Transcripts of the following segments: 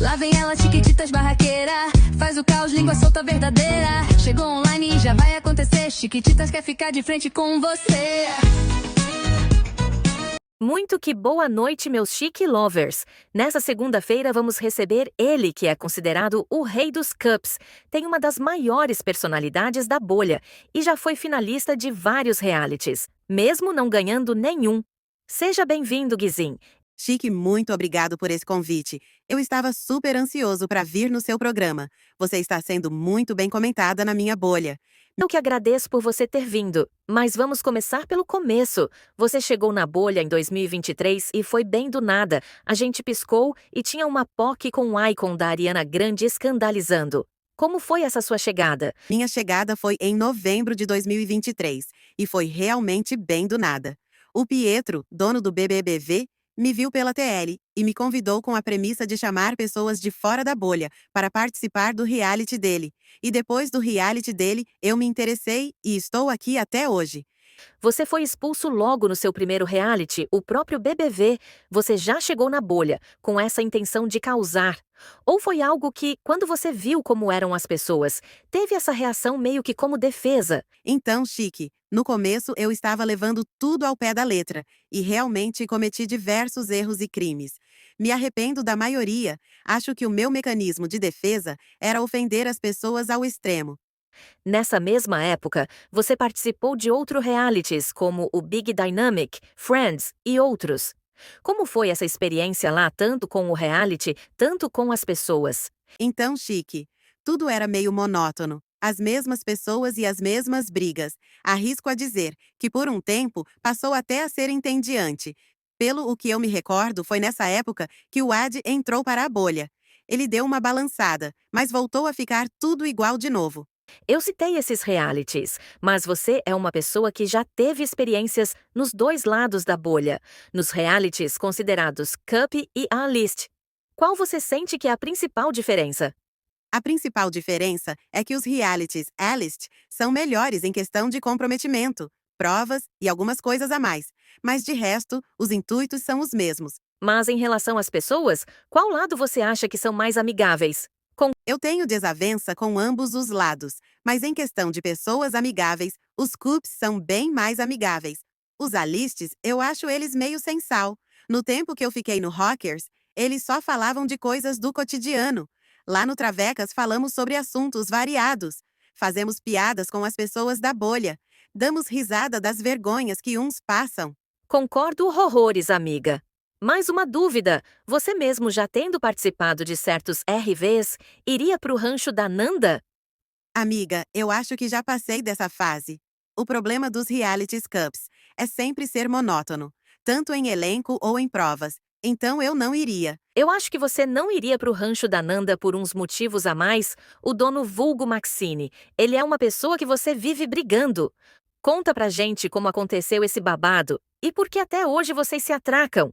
Lá vem ela, Chiquititas barraqueira. Faz o caos, língua solta verdadeira. Chegou online e já vai acontecer. Chiquititas quer ficar de frente com você. Muito que boa noite, meus chique lovers! Nessa segunda-feira vamos receber ele, que é considerado o rei dos cups, tem uma das maiores personalidades da bolha e já foi finalista de vários realities, mesmo não ganhando nenhum. Seja bem-vindo, Guizin. Chique, muito obrigado por esse convite. Eu estava super ansioso para vir no seu programa. Você está sendo muito bem comentada na minha bolha. Eu que agradeço por você ter vindo, mas vamos começar pelo começo. Você chegou na bolha em 2023 e foi bem do nada. A gente piscou e tinha uma POC com o icon da Ariana Grande escandalizando. Como foi essa sua chegada? Minha chegada foi em novembro de 2023 e foi realmente bem do nada. O Pietro, dono do BBBV, me viu pela TL e me convidou com a premissa de chamar pessoas de fora da bolha para participar do reality dele. E depois do reality dele, eu me interessei e estou aqui até hoje. Você foi expulso logo no seu primeiro reality, o próprio BBV. Você já chegou na bolha, com essa intenção de causar. Ou foi algo que, quando você viu como eram as pessoas, teve essa reação meio que como defesa? Então, Chique, no começo eu estava levando tudo ao pé da letra e realmente cometi diversos erros e crimes. Me arrependo da maioria. Acho que o meu mecanismo de defesa era ofender as pessoas ao extremo. Nessa mesma época, você participou de outros realities, como o Big Dynamic, Friends e outros. Como foi essa experiência lá, tanto com o reality, tanto com as pessoas? Então, Chique, tudo era meio monótono. As mesmas pessoas e as mesmas brigas. Arrisco a dizer que, por um tempo, passou até a ser entediante. Pelo o que eu me recordo, foi nessa época que o Ad entrou para a bolha. Ele deu uma balançada, mas voltou a ficar tudo igual de novo. Eu citei esses realities, mas você é uma pessoa que já teve experiências nos dois lados da bolha, nos realities considerados Cup e A-List. Qual você sente que é a principal diferença? A principal diferença é que os realities A-List são melhores em questão de comprometimento, provas e algumas coisas a mais. Mas de resto, os intuitos são os mesmos. Mas em relação às pessoas, qual lado você acha que são mais amigáveis? Eu tenho desavença com ambos os lados, mas em questão de pessoas amigáveis, os Coops são bem mais amigáveis. Os Alistes, eu acho eles meio sem sal. No tempo que eu fiquei no Rockers, eles só falavam de coisas do cotidiano. Lá no Travecas falamos sobre assuntos variados. Fazemos piadas com as pessoas da bolha. Damos risada das vergonhas que uns passam. Concordo horrores, amiga. Mais uma dúvida: você mesmo já tendo participado de certos RVs, iria pro rancho da Nanda? Amiga, eu acho que já passei dessa fase. O problema dos realities cups é sempre ser monótono, tanto em elenco ou em provas. Então eu não iria. Eu acho que você não iria pro rancho da Nanda por uns motivos a mais. O dono vulgo Maxine, ele é uma pessoa que você vive brigando. Conta pra gente como aconteceu esse babado e por que até hoje vocês se atracam.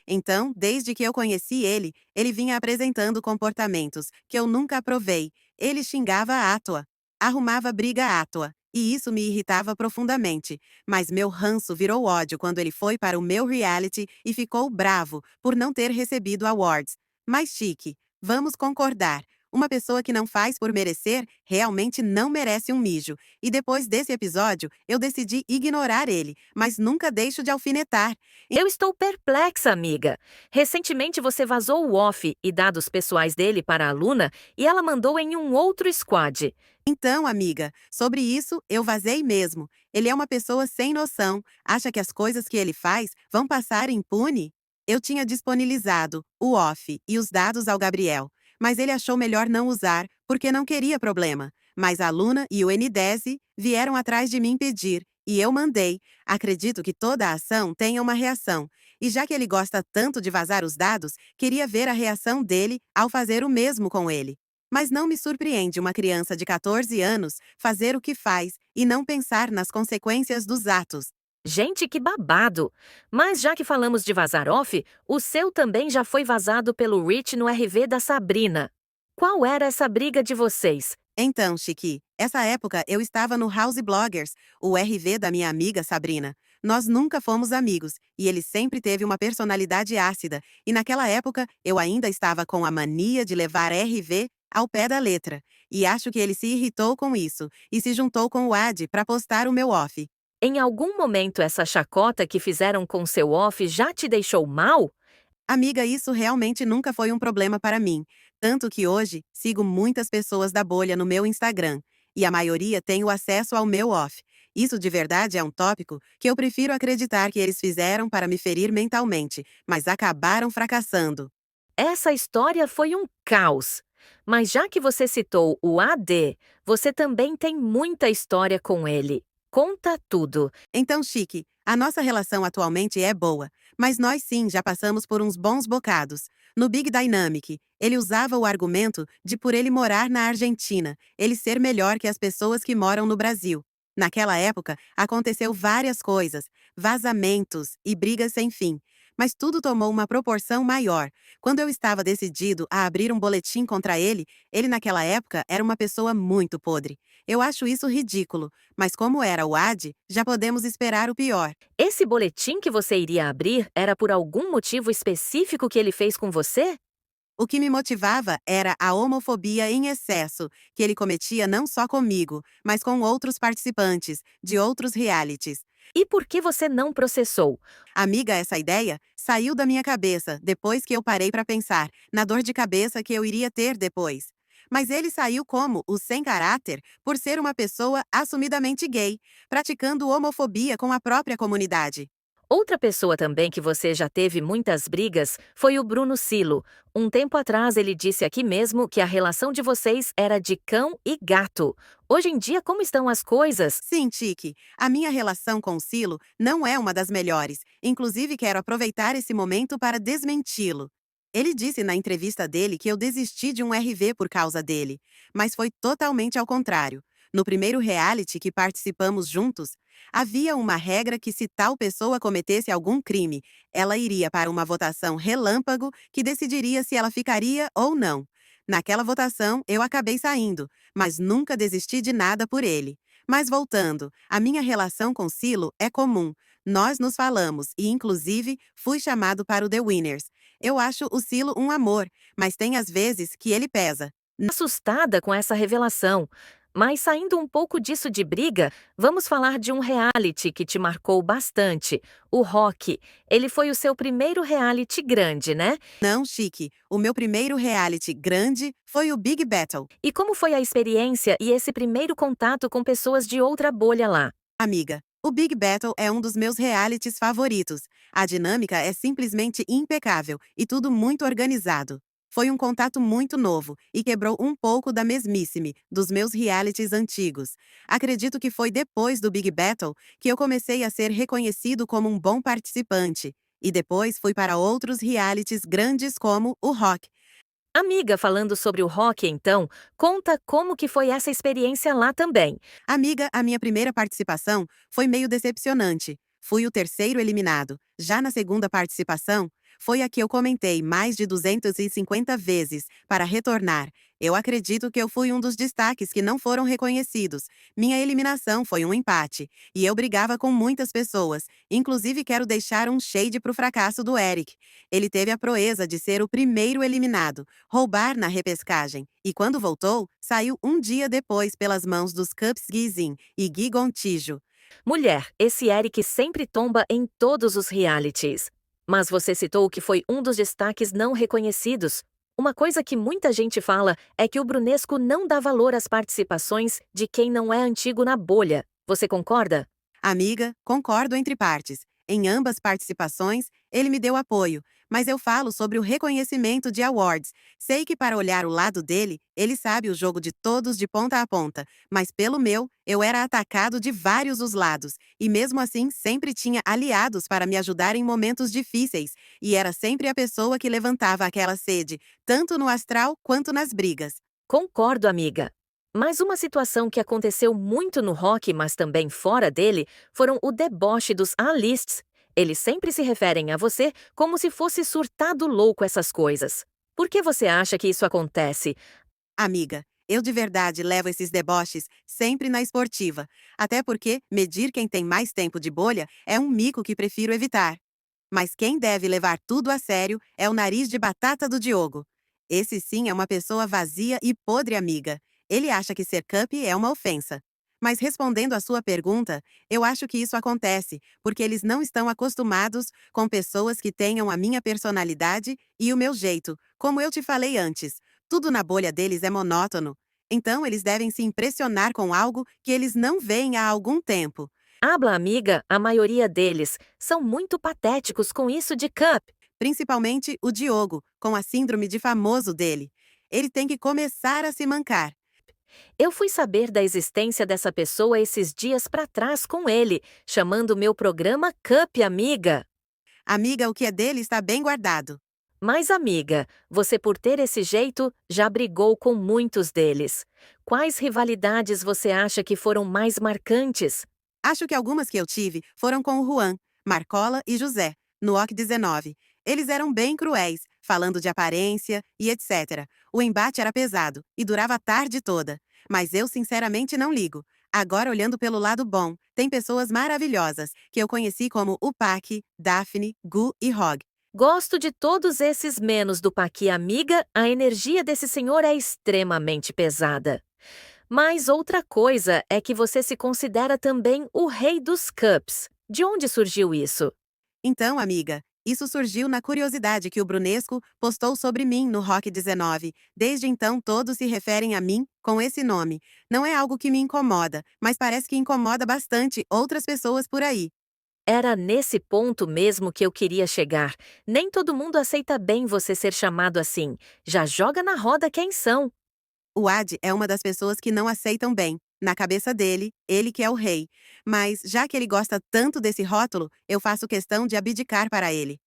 Então, desde que eu conheci ele, ele vinha apresentando comportamentos que eu nunca aprovei. Ele xingava à toa, arrumava briga à toa, e isso me irritava profundamente. Mas meu ranço virou ódio quando ele foi para o meu reality e ficou bravo por não ter recebido awards. Mas Chique, vamos concordar. Uma pessoa que não faz por merecer realmente não merece um mijo. E depois desse episódio, eu decidi ignorar ele, mas nunca deixo de alfinetar. Eu estou perplexa, amiga. Recentemente você vazou o off e dados pessoais dele para a Luna e ela mandou em um outro squad. Então, amiga, sobre isso eu vazei mesmo. Ele é uma pessoa sem noção. Acha que as coisas que ele faz vão passar impune? Eu tinha disponibilizado o off e os dados ao Gabriel, mas ele achou melhor não usar porque não queria problema. Mas a Luna e o N10 vieram atrás de mim pedir, e eu mandei. Acredito que toda a ação tenha uma reação. E já que ele gosta tanto de vazar os dados, queria ver a reação dele ao fazer o mesmo com ele. Mas não me surpreende uma criança de 14 anos fazer o que faz e não pensar nas consequências dos atos. Gente, que babado! Mas já que falamos de vazar off, o seu também já foi vazado pelo Rich no RV da Sabrina. Qual era essa briga de vocês? Então, Chiqui, essa época eu estava no House Bloggers, o RV da minha amiga Sabrina. Nós nunca fomos amigos, e ele sempre teve uma personalidade ácida, e naquela época eu ainda estava com a mania de levar RV ao pé da letra, e acho que ele se irritou com isso, e se juntou com o Ad para postar o meu off. Em algum momento essa chacota que fizeram com seu off já te deixou mal? Amiga, isso realmente nunca foi um problema para mim, tanto que hoje sigo muitas pessoas da bolha no meu Instagram, e a maioria tem o acesso ao meu off. Isso de verdade é um tópico que eu prefiro acreditar que eles fizeram para me ferir mentalmente, mas acabaram fracassando. Essa história foi um caos. Mas já que você citou o AD, você também tem muita história com ele. Conta tudo. Então, Chique, a nossa relação atualmente é boa, mas nós sim já passamos por uns bons bocados. No Big Dynamic, ele usava o argumento de por ele morar na Argentina, ele ser melhor que as pessoas que moram no Brasil. Naquela época, aconteceu várias coisas, vazamentos e brigas sem fim. Mas tudo tomou uma proporção maior. Quando eu estava decidido a abrir um boletim contra ele naquela época era uma pessoa muito podre. Eu acho isso ridículo, mas como era o Ad, já podemos esperar o pior. Esse boletim que você iria abrir era por algum motivo específico que ele fez com você? O que me motivava era a homofobia em excesso, que ele cometia não só comigo, mas com outros participantes, de outros realities. E por que você não processou? Amiga, essa ideia saiu da minha cabeça depois que eu parei para pensar na dor de cabeça que eu iria ter depois. Mas ele saiu como o sem caráter por ser uma pessoa assumidamente gay, praticando homofobia com a própria comunidade. Outra pessoa também que você já teve muitas brigas foi o Bruno Silo. Um tempo atrás ele disse aqui mesmo que a relação de vocês era de cão e gato. Hoje em dia, como estão as coisas? Sim, Tiki, a minha relação com o Silo não é uma das melhores. Inclusive, quero aproveitar esse momento para desmenti-lo. Ele disse na entrevista dele que eu desisti de um RV por causa dele, mas foi totalmente ao contrário. No primeiro reality que participamos juntos, havia uma regra que se tal pessoa cometesse algum crime, ela iria para uma votação relâmpago que decidiria se ela ficaria ou não. Naquela votação, eu acabei saindo, mas nunca desisti de nada por ele. Mas voltando, a minha relação com Silo é comum. Nós nos falamos e, inclusive, fui chamado para o The Winners. Eu acho o Silo um amor, mas tem às vezes que ele pesa. Assustada com essa revelação. Mas saindo um pouco disso de briga, vamos falar de um reality que te marcou bastante, o Rock. Ele foi o seu primeiro reality grande, né? Não, Chique, o meu primeiro reality grande foi o Big Battle. E como foi a experiência e esse primeiro contato com pessoas de outra bolha lá? Amiga, o Big Battle é um dos meus realities favoritos. A dinâmica é simplesmente impecável e tudo muito organizado. Foi um contato muito novo e quebrou um pouco da mesmíssime dos meus realities antigos. Acredito que foi depois do Big Battle que eu comecei a ser reconhecido como um bom participante. E depois fui para outros realities grandes como o Rock. Amiga, falando sobre o Rock então, conta como que foi essa experiência lá também. Amiga, a minha primeira participação foi meio decepcionante. Fui o terceiro eliminado. Já na segunda participação, foi a que eu comentei mais de 250 vezes para retornar. Eu acredito que eu fui um dos destaques que não foram reconhecidos. Minha eliminação foi um empate. E eu brigava com muitas pessoas. Inclusive, quero deixar um shade pro fracasso do Eric. Ele teve a proeza de ser o primeiro eliminado, roubar na repescagem. E quando voltou, saiu um dia depois pelas mãos dos Cups Gizin e Gui Gontijo. Mulher, esse Eric sempre tomba em todos os realities. Mas você citou que foi um dos destaques não reconhecidos. Uma coisa que muita gente fala é que o Brunesco não dá valor às participações de quem não é antigo na bolha. Você concorda? Amiga, concordo entre partes. Em ambas participações, ele me deu apoio, mas eu falo sobre o reconhecimento de awards. Sei que para olhar o lado dele, ele sabe o jogo de todos de ponta a ponta, mas pelo meu, eu era atacado de vários os lados, e mesmo assim sempre tinha aliados para me ajudar em momentos difíceis, e era sempre a pessoa que levantava aquela sede, tanto no astral quanto nas brigas. Concordo, amiga. Mas uma situação que aconteceu muito no rock, mas também fora dele, foram o deboche dos A-lists. Eles sempre se referem a você como se fosse surtado louco essas coisas. Por que você acha que isso acontece? Amiga, Eu de verdade levo esses deboches sempre na esportiva, até porque medir quem tem mais tempo de bolha é um mico que prefiro evitar. Mas quem deve levar tudo a sério é o nariz de batata do Diogo. Esse sim é uma pessoa vazia e podre amiga. Ele acha que ser cup é uma ofensa. Mas respondendo à sua pergunta, eu acho que isso acontece porque eles não estão acostumados com pessoas que tenham a minha personalidade e o meu jeito, como eu te falei antes. Tudo na bolha deles é monótono. Então eles devem se impressionar com algo que eles não veem há algum tempo. Habla, amiga, a maioria deles são muito patéticos com isso de cup. Principalmente o Diogo, com a síndrome de famoso dele. Ele tem que começar a se mancar. Eu fui saber da existência dessa pessoa esses dias pra trás com ele, chamando meu programa Cup, amiga. Amiga, o que é dele está bem guardado. Mas, amiga, você por ter esse jeito já brigou com muitos deles. Quais rivalidades você acha que foram mais marcantes? Acho que algumas que eu tive foram com o Juan, Marcola e José, no OC 19. Eles eram bem cruéis, falando de aparência e etc. O embate era pesado e durava a tarde toda. Mas eu sinceramente não ligo. Agora, olhando pelo lado bom, tem pessoas maravilhosas que eu conheci como o Pac, Daphne, Gu e Rog. Gosto de todos esses menos do Paqui, amiga, a energia desse senhor é extremamente pesada. Mas outra coisa é que você se considera também o rei dos cups. De onde surgiu isso? Então, amiga, isso surgiu na curiosidade que o Brunesco postou sobre mim no Rock 19. Desde então, todos se referem a mim com esse nome. Não é algo que me incomoda, mas parece que incomoda bastante outras pessoas por aí. Era nesse ponto mesmo que eu queria chegar. Nem todo mundo aceita bem você ser chamado assim. Já joga na roda quem são. O Ad é uma das pessoas que não aceitam bem. Na cabeça dele, ele que é o rei. Mas, já que ele gosta tanto desse rótulo, eu faço questão de abdicar para ele.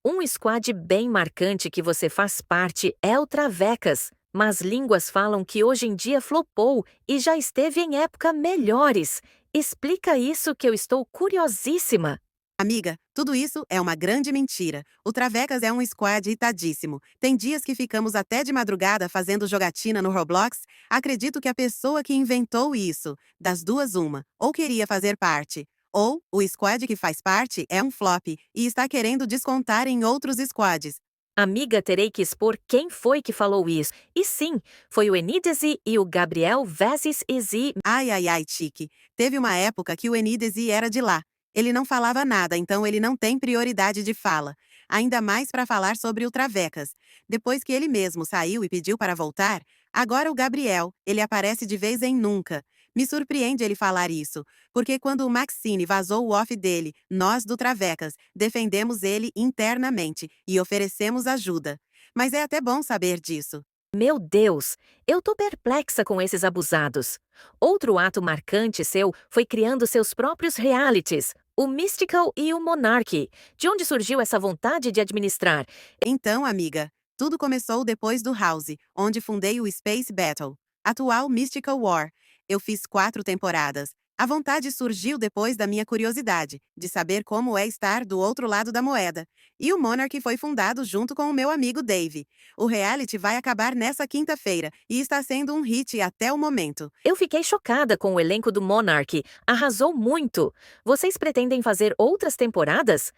Um squad bem marcante que você faz parte é o Travecas, mas línguas falam que hoje em dia flopou e já esteve em época melhores. Explica isso que eu estou curiosíssima. Amiga, tudo isso é uma grande mentira. O Travecas é um squad irritadíssimo. Tem dias que ficamos até de madrugada fazendo jogatina no Roblox. Acredito que a pessoa que inventou isso, das duas uma, ou queria fazer parte, ou o squad que faz parte é um flop e está querendo descontar em outros squads. Amiga, terei que expor quem foi que falou isso. E sim, foi o Enidesi e o Gabriel Vezes Ezi. Ai, ai, ai, Tique. Teve uma época que o Enidesi era de lá. Ele não falava nada, então ele não tem prioridade de fala. Ainda mais para falar sobre o Travecas. Depois que ele mesmo saiu e pediu para voltar, agora o Gabriel, ele aparece de vez em nunca. Me surpreende ele falar isso, porque quando o Maxine vazou o off dele, nós do Travecas defendemos ele internamente e oferecemos ajuda. Mas é até bom saber disso. Meu Deus, eu tô perplexa com esses abusados. Outro ato marcante seu foi criando seus próprios realities, o Mystical e o Monarchy. De onde surgiu essa vontade de administrar? Então, amiga, tudo começou depois do House, onde fundei o Space Battle, atual Mystical War. Eu fiz 4 temporadas. A vontade surgiu depois da minha curiosidade, de saber como é estar do outro lado da moeda. E o Monarch foi fundado junto com o meu amigo Dave. O reality vai acabar nessa quinta-feira e está sendo um hit até o momento. Eu fiquei chocada com o elenco do Monarchy. Arrasou muito. Vocês pretendem fazer outras temporadas?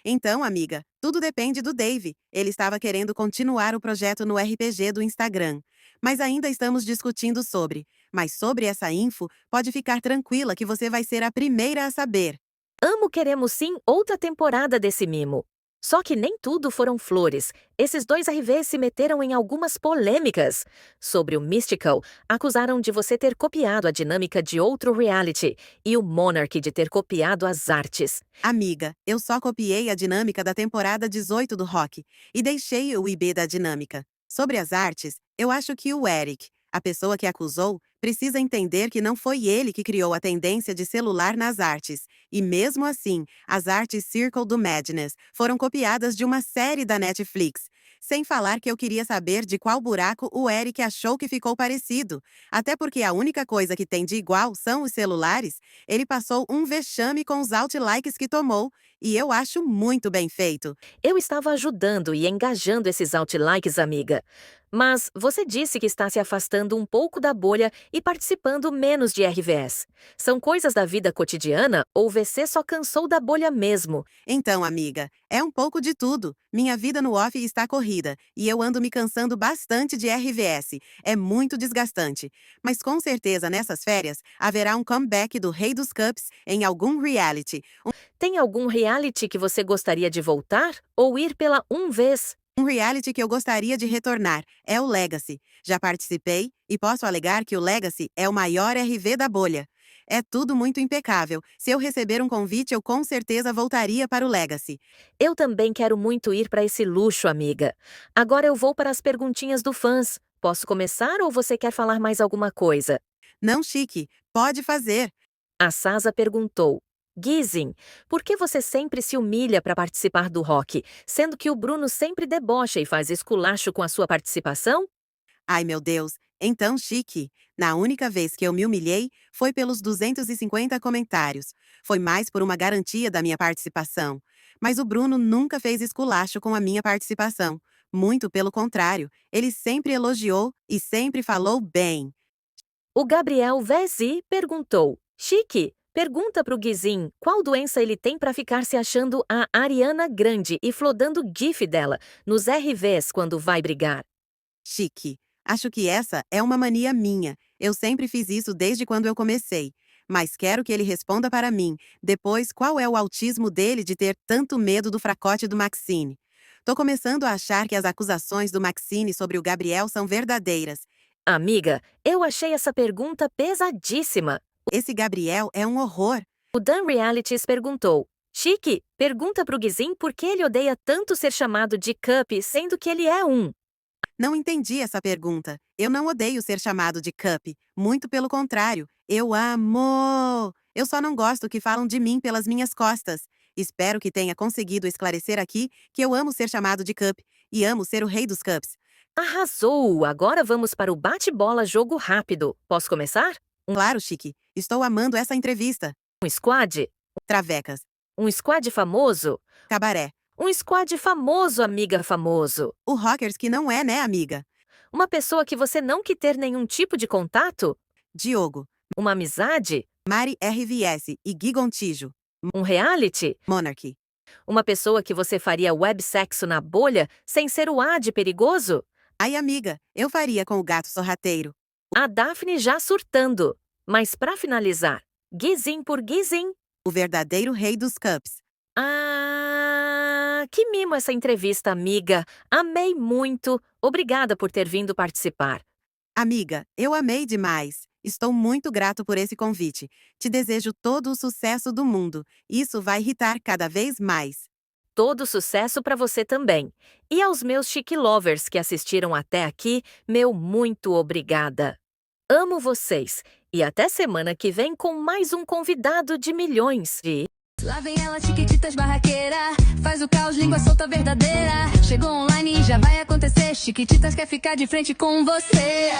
Então, amiga, tudo depende do Dave. Ele estava querendo continuar o projeto no RPG do Instagram. Mas ainda estamos discutindo sobre. Mas sobre essa info, pode ficar tranquila que você vai ser a primeira a saber. Queremos sim outra temporada desse mimo. Só que nem tudo foram flores. Esses dois RVs se meteram em algumas polêmicas. Sobre o Mystical, acusaram de você ter copiado a dinâmica de outro reality e o Monarch de ter copiado as artes. Amiga, eu só copiei a dinâmica da temporada 18 do Rock e deixei o IB da dinâmica. Sobre as artes, eu acho que o Eric, a pessoa que acusou, precisa entender que não foi ele que criou a tendência de celular nas artes. E mesmo assim, as artes Circle do Madness foram copiadas de uma série da Netflix. Sem falar que eu queria saber de qual buraco o Eric achou que ficou parecido. Até porque a única coisa que tem de igual são os celulares. Ele passou um vexame com os outlikes que tomou. E eu acho muito bem feito. Eu estava ajudando e engajando esses outlikes, amiga. Mas você disse que está se afastando um pouco da bolha e participando menos de RVS. São coisas da vida cotidiana ou você só cansou da bolha mesmo? Então, amiga, é um pouco de tudo. Minha vida no off está corrida e eu ando me cansando bastante de RVS. É muito desgastante. Mas com certeza nessas férias haverá um comeback do Rei dos Cups em algum reality. Tem algum reality que você gostaria de voltar ou ir pela vez? Um reality que eu gostaria de retornar é o Legacy. Já participei e posso alegar que o Legacy é o maior RV da bolha. É tudo muito impecável. Se eu receber um convite, eu com certeza voltaria para o Legacy. Eu também quero muito ir para esse luxo, amiga. Agora eu vou para as perguntinhas do fãs. Posso começar ou você quer falar mais alguma coisa? Não, Chique, pode fazer. A Sasa perguntou: Gizin, por que você sempre se humilha para participar do rock, sendo que o Bruno sempre debocha e faz esculacho com a sua participação? Ai, meu Deus. Então, Chique, na única vez que eu me humilhei foi pelos 250 comentários. Foi mais por uma garantia da minha participação. Mas o Bruno nunca fez esculacho com a minha participação. Muito pelo contrário, ele sempre elogiou e sempre falou bem. O Gabriel Vezi perguntou: Chique, pergunta pro Gizin qual doença ele tem para ficar se achando a Ariana Grande e flodando gif dela nos RVs quando vai brigar. Chique, acho que essa é uma mania minha. Eu sempre fiz isso desde quando eu comecei. Mas quero que ele responda para mim, depois, qual é o autismo dele de ter tanto medo do fracote do Maxine. Tô começando a achar que as acusações do Maxine sobre o Gabriel são verdadeiras. Amiga, eu achei essa pergunta pesadíssima. Esse Gabriel é um horror. O Dan Realities perguntou: Chique, pergunta pro Gizin por que ele odeia tanto ser chamado de Cup, sendo que ele é um. Não entendi essa pergunta. Eu não odeio ser chamado de Cup. Muito pelo contrário. Eu amo! Eu só não gosto que falam de mim pelas minhas costas. Espero que tenha conseguido esclarecer aqui que eu amo ser chamado de Cup e amo ser o rei dos Cups. Arrasou! Agora vamos para o bate-bola jogo rápido. Posso começar? Claro, Chique. Estou amando essa entrevista. Um squad? Travecas. Um squad famoso? Cabaré. Um squad famoso, amiga famoso. O Rockers que não é, né, amiga? Uma pessoa que você não quer ter nenhum tipo de contato? Diogo. Uma amizade? Mari RVS e Gui Gontijo. Um reality? Monarchy. Uma pessoa que você faria websexo na bolha sem ser o ad perigoso? Ai, amiga, eu faria com o gato sorrateiro. A Daphne já surtando. Mas pra finalizar, Gizin por Gizin. O verdadeiro rei dos Cups. Ah, que mimo essa entrevista, amiga. Amei muito. Obrigada por ter vindo participar. Amiga, eu amei demais. Estou muito grato por esse convite. Te desejo todo o sucesso do mundo. Isso vai irritar cada vez mais. Todo sucesso para você também. E aos meus chique lovers que assistiram até aqui, meu muito obrigada. Amo vocês. E até semana que vem com mais um convidado de milhões. Lá vem ela, chiquititas barraqueira. Faz o caos, língua solta verdadeira. Chegou online e já vai acontecer. Chiquititas quer ficar de frente com você.